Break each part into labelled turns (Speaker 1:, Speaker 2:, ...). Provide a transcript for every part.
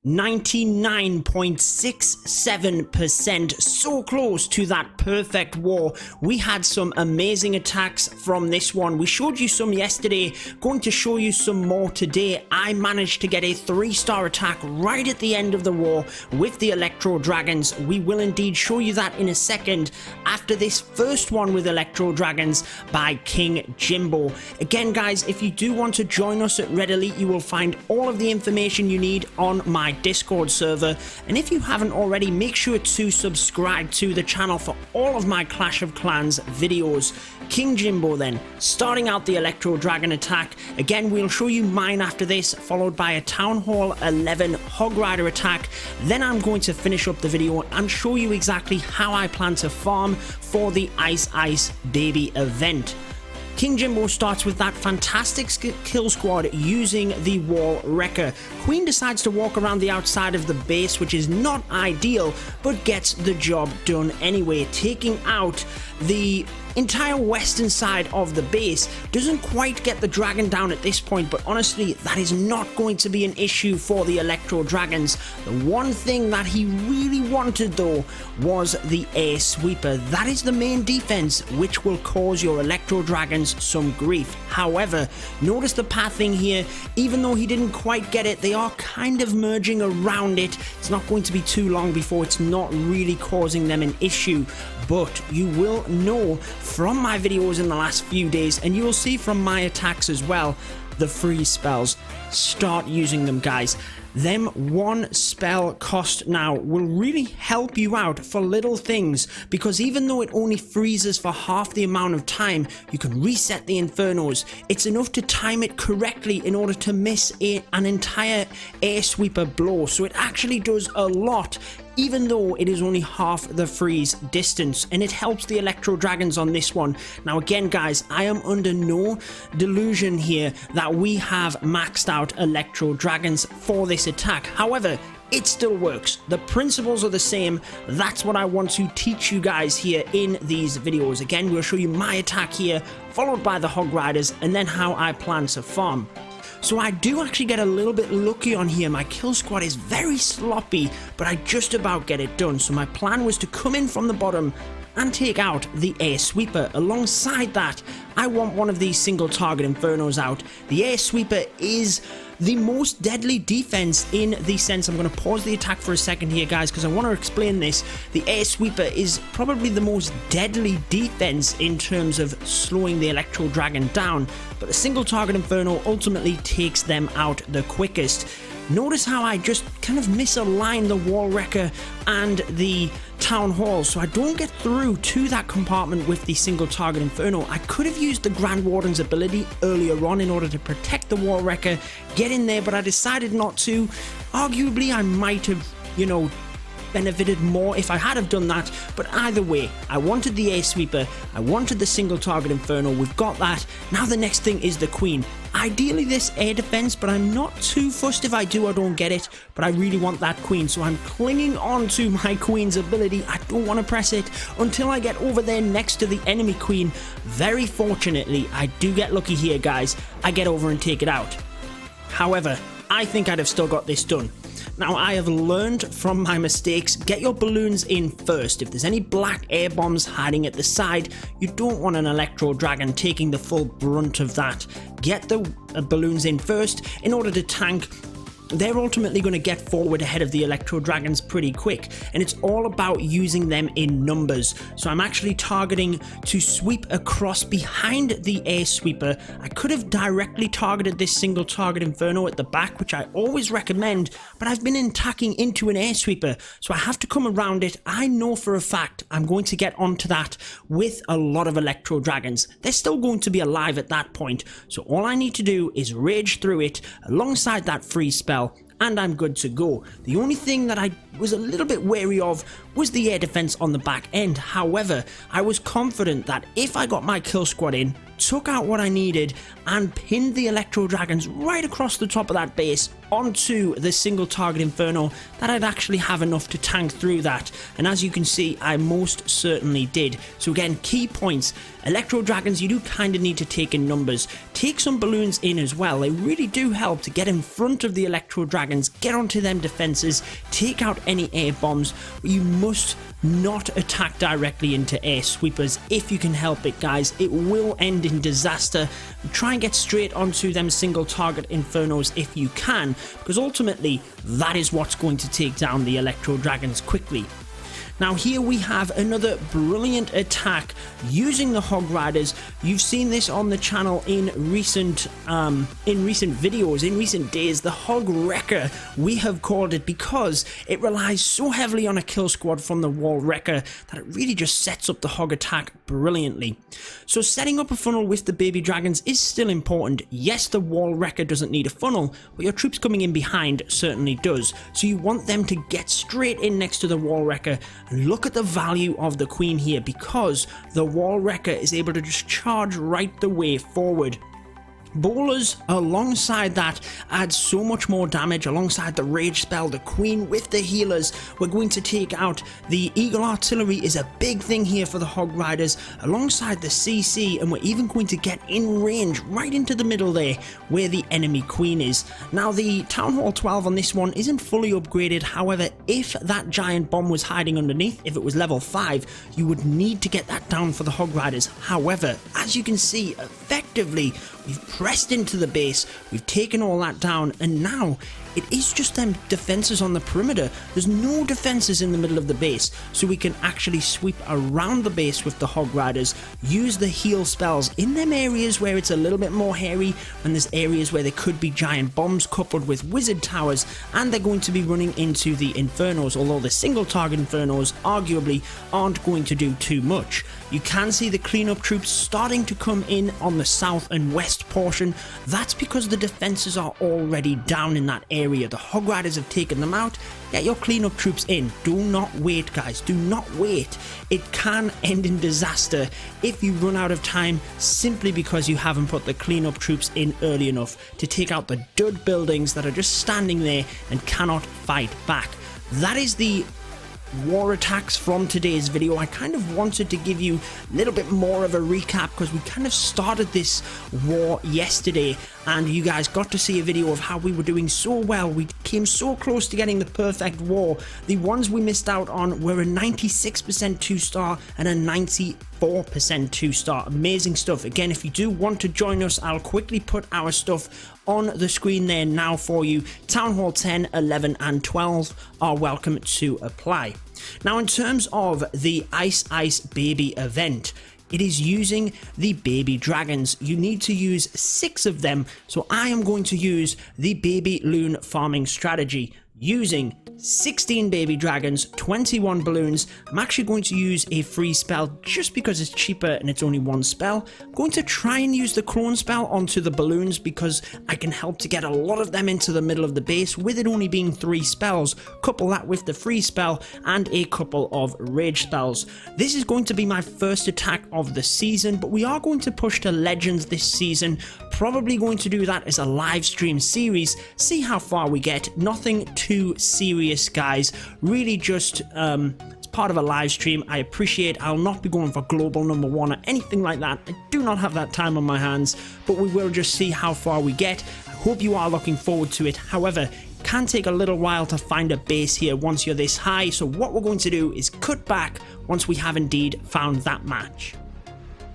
Speaker 1: 99.67%, so close to that perfect war. We had some amazing attacks from this one. We showed you some yesterday, going to show you some more today. I managed to get a 3-star attack right at the end of the war with the Electro Dragons. We will indeed show you that in a second after this first one with Electro Dragons by King Jimbo. Again guys, if you do want to join us at Red Elite, you will find all of the information you need on my Discord server, and if you haven't already, make sure to subscribe to the channel for all of my Clash of Clans videos. King Jimbo then, starting out the Electro Dragon attack. Again, we'll show you mine after this, followed by a Town Hall 11 Hog Rider attack. Then I'm going to finish up the video and show you exactly how I plan to farm for the Ice Baby event. King Jimbo starts with that fantastic kill squad using the Wall Wrecker. Queen decides to walk around the outside of the base, which is not ideal, but gets the job done anyway, taking out the entire western side of the base. Doesn't quite get the dragon down at this point, but honestly, that is not going to be an issue for the Electro Dragons. The one thing that he really wanted though was the air sweeper. That is the main defense, which will cause your Electro Dragons some grief. However, notice the pathing here. Even though he didn't quite get it, they are kind of merging around it. It's not going to be too long before it's not really causing them an issue. But you will know from my videos in the last few days, and you will see from my attacks as well, the freeze spells. Start using them, guys. Them one spell cost now will really help you out for little things, because even though it only freezes for half the amount of time, you can reset the infernos. It's enough to time it correctly in order to miss an entire air sweeper blow, so it actually does a lot, even though it is only half the freeze distance, and it helps the Electro Dragons on this one. Now again guys, I am under no delusion here that we have maxed out Electro Dragons for this attack. However, it still works. The principles are the same. That's what I want to teach you guys here in these videos. Again, we'll show you my attack here, followed by the Hog Riders, and then how I plan to farm. So I do actually get a little bit lucky on here. My kill squad is very sloppy, but I just about get it done. So my plan was to come in from the bottom and take out the air sweeper. Alongside that, I want one of these single target infernos out. The air sweeper is the most deadly defense in the sense. I'm going to pause the attack for a second here guys, because I want to explain this. The air sweeper is probably the most deadly defense in terms of slowing the Electro Dragon down, but the single target inferno ultimately takes them out the quickest. Notice how I just kind of misalign the Wall Wrecker and the Town Hall, so I don't get through to that compartment with the single target inferno. I could have used the Grand Warden's ability earlier on in order to protect the Wall Wrecker, get in there, but I decided not to. Arguably, I might have, benefited more if I had have done that, but either way, I wanted the air sweeper, I wanted the single target inferno, we've got that. Now the next thing is the queen. Ideally this air defense, but I'm not too fussed if I do or don't get it, but I really want that queen, so I'm clinging on to my queen's ability. I don't want to press it until I get over there next to the enemy queen. Very fortunately, I do get lucky here guys. I get over and take it out. However, I think I'd have still got this done. Now, I have learned from my mistakes. Get your balloons in first. If there's any black air bombs hiding at the side, you don't want an Electro Dragon taking the full brunt of that. Get the balloons in first in order to tank. They're ultimately going to get forward ahead of the Electro Dragons pretty quick, and it's all about using them in numbers. So I'm actually targeting to sweep across behind the air sweeper. I could have directly targeted this single target inferno at the back, which I always recommend, but I've been attacking into an air sweeper, so I have to come around it. I know for a fact I'm going to get onto that with a lot of Electro Dragons. They're still going to be alive at that point, so all I need to do is rage through it alongside that freeze spell, and I'm good to go. The only thing that I was a little bit wary of was the air defense on the back end. However, I was confident that if I got my kill squad in, took out what I needed and pinned the Electro Dragons right across the top of that base onto the single target Inferno, that I'd actually have enough to tank through that. And as you can see, I most certainly did. So again, key points: Electro Dragons, you do kind of need to take in numbers. Take some balloons in as well. They really do help to get in front of the Electro Dragons, get onto them defenses, take out any air bombs. But you must not attack directly into air sweepers if you can help it, guys. It will end in disaster. Try and get straight onto them single target Infernos if you can, because ultimately that is what's going to take down the Electro Dragons quickly. Now here we have another brilliant attack using the Hog Riders. You've seen this on the channel in recent videos, in recent days. The Hog Wrecker, we have called it, because it relies so heavily on a kill squad from the Wall Wrecker that it really just sets up the Hog attack brilliantly. So setting up a funnel with the Baby Dragons is still important. Yes, the Wall Wrecker doesn't need a funnel, but your troops coming in behind certainly does. So you want them to get straight in next to the Wall Wrecker. And look at the value of the Queen here, because the Wall Wrecker is able to just charge right the way forward. Bowlers alongside that add so much more damage. Alongside the rage spell, the Queen with the healers, we're going to take out the Eagle Artillery is a big thing here for the Hog Riders, alongside the CC, and we're even going to get in range right into the middle there where the enemy Queen is. Now the Town Hall 12 on this one isn't fully upgraded. However, if that giant bomb was hiding underneath, if it was level 5, you would need to get that down for the Hog Riders. However, as you can see, effectively we've pressed into the base, we've taken all that down, and now it is just them defenses on the perimeter. There's no defenses in the middle of the base, so we can actually sweep around the base with the Hog Riders, use the heal spells in them areas where it's a little bit more hairy, and there's areas where there could be giant bombs coupled with wizard towers, and they're going to be running into the Infernos, although the single target Infernos arguably aren't going to do too much. You can see the cleanup troops starting to come in on the south and west portion. That's because the defenses are already down in that area. The Hog Riders have taken them out. Get your cleanup troops in. Do not wait, guys. Do not wait. It can end in disaster if you run out of time simply because you haven't put the cleanup troops in early enough to take out the dud buildings that are just standing there and cannot fight back. That is the war attacks from today's video. I kind of wanted to give you a little bit more of a recap because we kind of started this war yesterday and you guys got to see a video of how we were doing so well. We came so close to getting the perfect war. The ones we missed out on were a 96% 2-star and a 94% 2-star. Amazing stuff. Again, if you do want to join us, I'll quickly put our stuff on the screen there now for you. Town Hall 10, 11 and 12 are welcome to apply. Now in terms of the Ice Baby event, it is using the Baby Dragons. You need to use 6 of them, so I am going to use the Baby Loon Farming Strategy using 16 Baby Dragons, 21 balloons. I'm actually going to use a free spell just because it's cheaper and it's only 1 spell. I'm going to try and use the clone spell onto the balloons because I can help to get a lot of them into the middle of the base with it only being 3 spells. Couple that with the free spell and a couple of rage spells. This is going to be my first attack of the season, but we are going to push to Legends this season. Probably going to do that as a live stream series. See how far we get. Nothing too serious, guys. Really just it's part of a live stream. I appreciate I'll not be going for global #1 or anything like that. I do not have that time on my hands, but we will just see how far we get. I hope you are looking forward to it. However, it can take a little while to find a base here once you're this high, so what we're going to do is cut back once we have indeed found that match.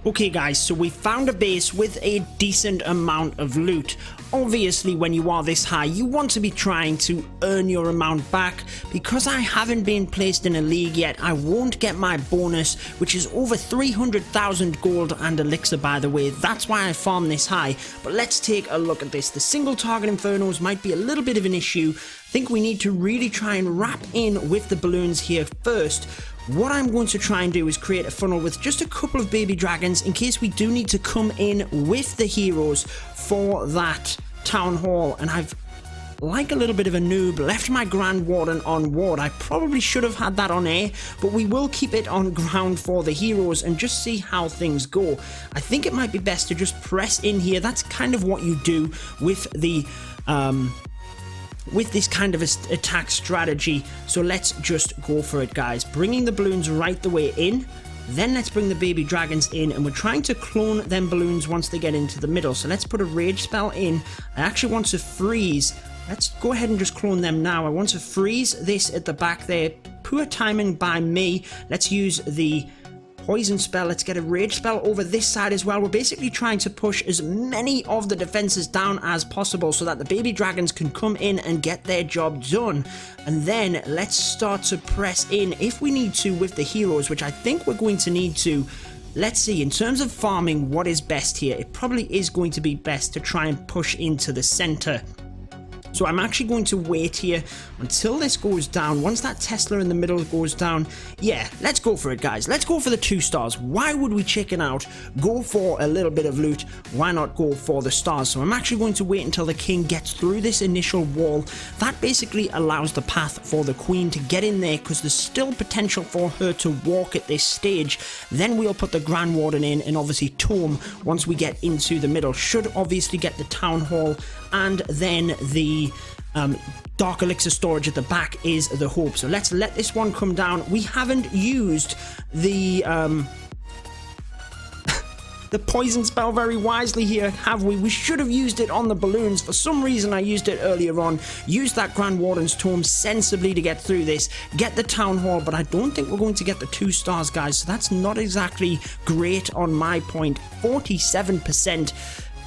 Speaker 1: Okay guys, so we found a base with a decent amount of loot. Obviously when you are this high, you want to be trying to earn your amount back. Because I haven't been placed in a league yet, I won't get my bonus, which is over 300,000 gold and elixir, by the way. That's why I farm this high. But let's take a look at this. The single target Infernos might be a little bit of an issue. I think we need to really try and wrap in with the balloons here first. What I'm going to try and do is create a funnel with just a couple of Baby Dragons in case we do need to come in with the heroes for that Town Hall. And I've like a little bit of a noob, left my Grand Warden on ward. I probably should have had that on air, but we will keep it on ground for the heroes and just see how things go. I think it might be best to just press in here. That's kind of what you do with the with this kind of attack strategy. So let's just go for it, guys. Bringing the balloons right the way in. Then let's bring the baby dragons in, and we're trying to clone them balloons once they get into the middle. So let's put a rage spell in. I actually want to freeze. Let's go ahead and just clone them now. I want to freeze this at the back there. Poor timing by me. Let's use the poison spell. Let's get a rage spell over this side as well. We're basically trying to push as many of the defenses down as possible so that the baby dragons can come in and get their job done. And then let's start to press in if we need to with the heroes, which I think we're going to need to. Let's see, in terms of farming, what is best here? It probably is going to be best to try and push into the center. So I'm actually going to wait here until this goes down. Once that Tesla in the middle goes down, yeah, let's go for it, guys. Let's go for the 2 stars. Why would we chicken out? Go for a little bit of loot. Why not go for the stars? So I'm actually going to wait until the king gets through this initial wall. That basically allows the path for the queen to get in there, because there's still potential for her to walk at this stage. Then we'll put the Grand Warden in, and obviously Tome once we get into the middle. Should obviously get the Town Hall, and then the Dark Elixir storage at the back is the hope. So let's let this one come down. We haven't used the the poison spell very wisely here, have we? We should have used it on the balloons. For some reason I used it earlier on. Used that Grand Warden's Tome sensibly to get through this, get the Town Hall, but I don't think we're going to get the 2 stars, guys. So that's not exactly great on my point. 47%.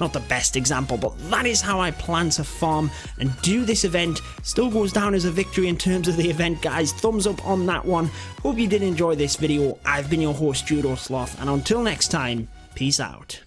Speaker 1: Not the best example, but that is how I plan to farm and do this event. Still goes down as a victory in terms of the event, guys. Thumbs up on that one. Hope you did enjoy this video. I've been your host, Judo Sloth, and until next time, peace out.